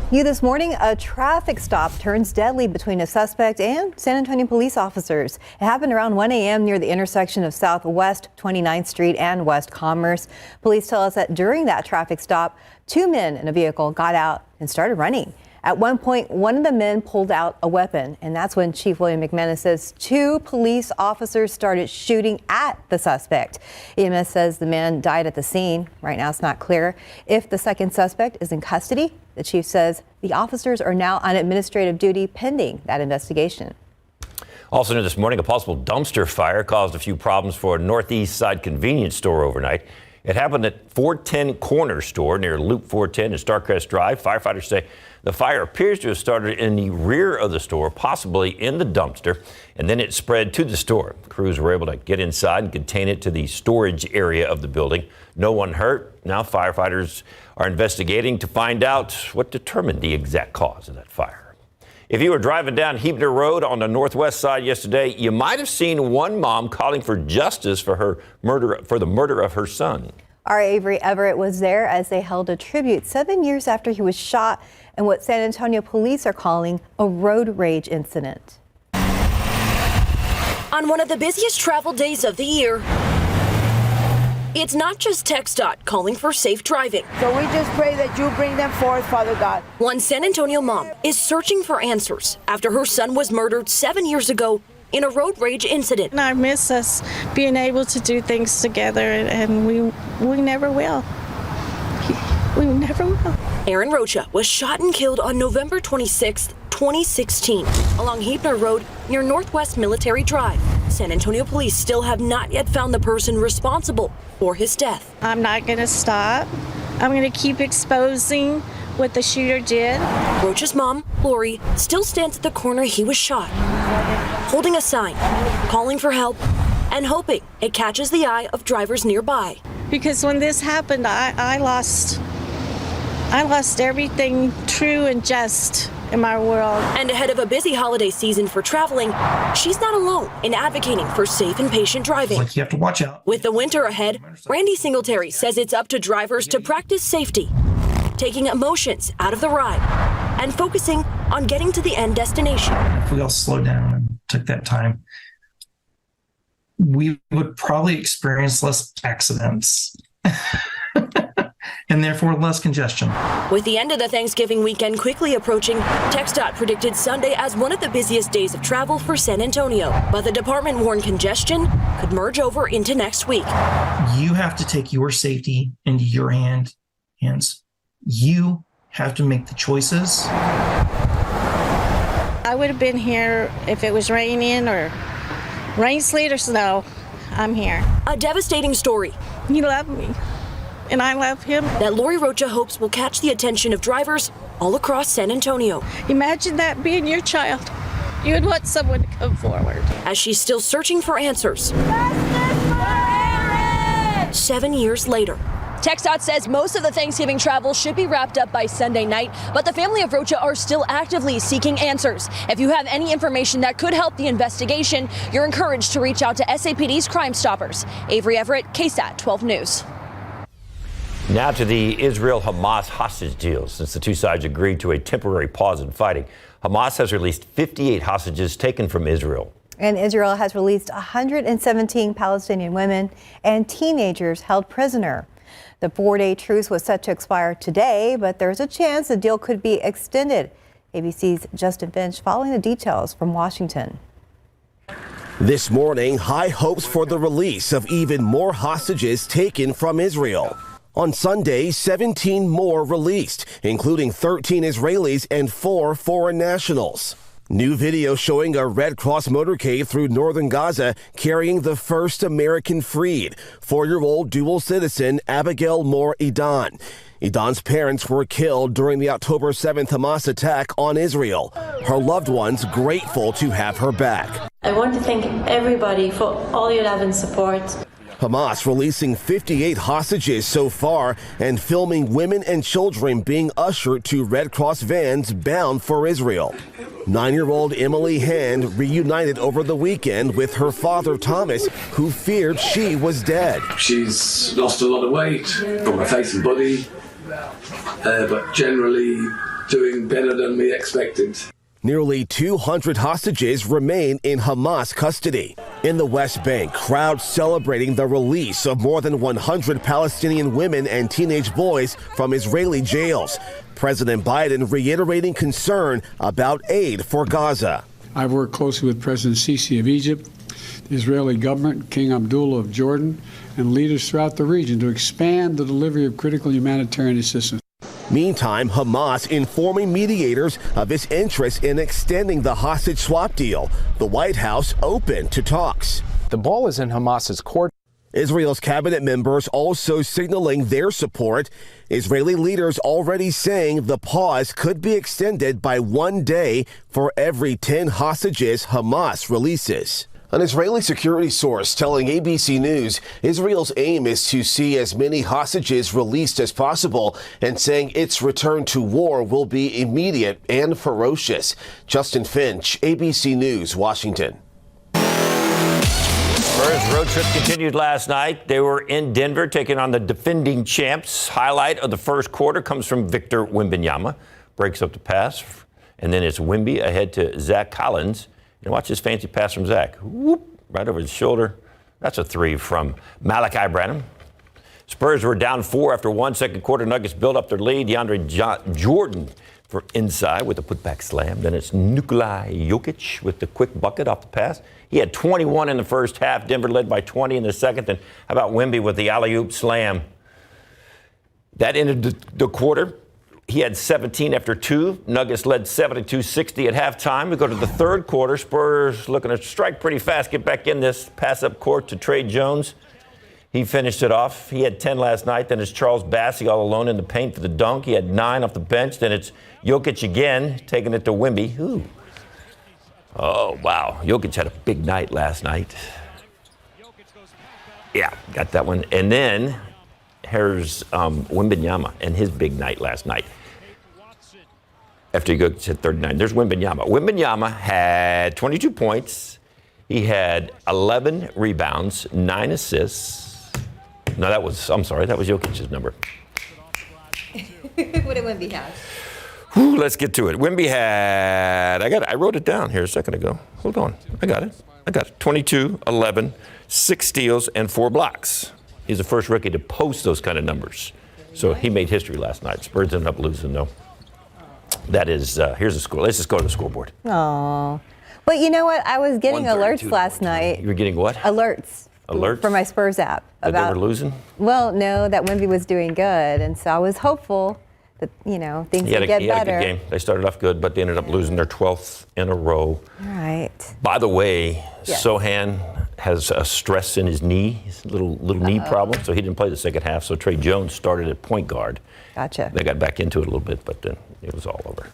New this morning, a traffic stop turns deadly between a suspect and San Antonio police officers. It happened around 1 a.m. near the intersection of Southwest 29th Street and West Commerce. Police tell us that during that traffic stop, two men in a vehicle got out and started running. At one point, one of the men pulled out a weapon, and that's when Chief William McManus says two police officers started shooting at the suspect. EMS says the man died at the scene. Right now, it's not clear if the second suspect is in custody. The chief says the officers are now on administrative duty pending that investigation. Also new this morning, a possible dumpster fire caused a few problems for a Northeast Side convenience store overnight. It happened at 410 Corner Store near Loop 410 and Starcrest Drive. Firefighters say the fire appears to have started in the rear of the store, possibly in the dumpster, and then it spread to the store. Crews were able to get inside and contain it to the storage area of the building. No one hurt. Now firefighters are investigating to find out what determined the exact cause of that fire. If you were driving down Hebner Road on the northwest side yesterday, you might have seen one mom calling for justice for the murder of her son. Our Avery Everett was there as they held a tribute 7 years after he was shot in what San Antonio police are calling a road rage incident. On one of the busiest travel days of the year, it's not just TxDOT calling for safe driving. So we just pray that you bring them forth, Father God. One San Antonio mom is searching for answers after her son was murdered 7 years ago in a road rage incident. And I miss us being able to do things together, and we never will. We never will. Aaron Rocha was shot and killed on November 26, 2016, along Hebner Road near Northwest Military Drive. San Antonio police still have not yet found the person responsible for his death. I'm not going to stop. I'm going to keep exposing what the shooter did. Rocha's mom, Lori, still stands at the corner he was shot, holding a sign, calling for help, and hoping it catches the eye of drivers nearby. Because when this happened, I lost everything true and just in my world. And ahead of a busy holiday season for traveling, she's not alone in advocating for safe and patient driving. Like you have to watch out. With the winter ahead, Randy Singletary says it's up to drivers to practice safety, taking emotions out of the ride and focusing on getting to the end destination. If we all slowed down and took that time, we would probably experience less accidents. And therefore less congestion. With the end of the Thanksgiving weekend quickly approaching, TxDOT predicted Sunday as one of the busiest days of travel for San Antonio. But the department warned congestion could merge over into next week. You have to take your safety into your hands. You have to make the choices. I would have been here if it was raining or rain, sleet, or snow. I'm here. A devastating story. He loved me, and I love him. That Lori Rocha hopes will catch the attention of drivers all across San Antonio. Imagine that being your child. You would want someone to come forward. As she's still searching for answers. 7 years later. TxDOT says most of the Thanksgiving travel should be wrapped up by Sunday night, but the family of Rocha are still actively seeking answers. If you have any information that could help the investigation, you're encouraged to reach out to SAPD's Crime Stoppers. Avery Everett, KSAT 12 News. Now to the Israel-Hamas hostage deal. Since the two sides agreed to a temporary pause in fighting, Hamas has released 58 hostages taken from Israel. And Israel has released 117 Palestinian women and teenagers held prisoner. The 4-day truce was set to expire today, but there's a chance the deal could be extended. ABC's Justin Finch following the details from Washington. This morning, high hopes for the release of even more hostages taken from Israel. On Sunday, 17 more released, including 13 Israelis and 4 foreign nationals. New video showing a Red Cross motorcade through northern Gaza carrying the first American freed, 4-year-old dual citizen Abigail Moore Edan. Edan's parents were killed during the October 7th Hamas attack on Israel. Her loved ones grateful to have her back. I want to thank everybody for all your love and support. Hamas releasing 58 hostages so far and filming women and children being ushered to Red Cross vans bound for Israel. 9-year-old Emily Hand reunited over the weekend with her father Thomas, who feared she was dead. She's lost a lot of weight from her face and body, but generally doing better than we expected. Nearly 200 hostages remain in Hamas custody. In the West Bank, crowds celebrating the release of more than 100 Palestinian women and teenage boys from Israeli jails. President Biden reiterating concern about aid for Gaza. I've worked closely with President Sisi of Egypt, the Israeli government, King Abdullah of Jordan, and leaders throughout the region to expand the delivery of critical humanitarian assistance. Meantime, Hamas informing mediators of its interest in extending the hostage swap deal. The White House open to talks. The ball is in Hamas's court. Israel's cabinet members also signaling their support. Israeli leaders already saying the pause could be extended by 1 day for every 10 hostages Hamas releases. An Israeli security source telling ABC News Israel's aim is to see as many hostages released as possible and saying its return to war will be immediate and ferocious. Justin Finch, ABC News, Washington. Spurs road trip continued last night. They were in Denver taking on the defending champs. Highlight of the first quarter comes from Victor Wembanyama. Breaks up the pass, and then it's Wemby ahead to Zach Collins. And watch this fancy pass from Zach. Whoop, right over his shoulder. That's a three from Malachi Branham. Spurs were down 4 after 1 second quarter. Nuggets built up their lead. DeAndre Jordan for inside with a putback slam. Then it's Nikola Jokic with the quick bucket off the pass. He had 21 in the first half. Denver led by 20 in the second. And how about Wemby with the alley-oop slam? That ended the quarter. He had 17 after 2. Nuggets led 72-60 at halftime. We go to the third quarter. Spurs looking to strike pretty fast, get back in this pass up court to Trey Jones. He finished it off. He had 10 last night. Then it's Charles Bassey all alone in the paint for the dunk. He had 9 off the bench. Then it's Jokic again, taking it to Wemby. Ooh. Oh, wow. Jokic had a big night last night. Yeah, got that one. And then here's Wembanyama and his big night last night. After Jokic hit 39, there's Wembanyama. Wembanyama had 22 points. He had 11 rebounds, 9 assists. No, that was Jokic's number. What did Wemby have? Whew, let's get to it. Wemby had, I wrote it down here a second ago. Hold on. I got it. 22, 11, 6 steals, and 4 blocks. He's the first rookie to post those kind of numbers. So he made history last night. Spurs ended up losing, though. That is, here's the score. Let's just go to the scoreboard. Oh. But you know what? I was getting alerts last night. You were getting what? Alerts. Alerts? For my Spurs app. That they were losing? Well, no, that Wemby was doing good. And so I was hopeful that, things would get better. He had a good game. They started off good, but they ended up losing their 12th in a row. All right. By the way, yes. Sohan has a stress in his knee, his little knee problem, so he didn't play the second half. So Trey Jones started at point guard. Gotcha. They got back into it a little bit, but then it was all over.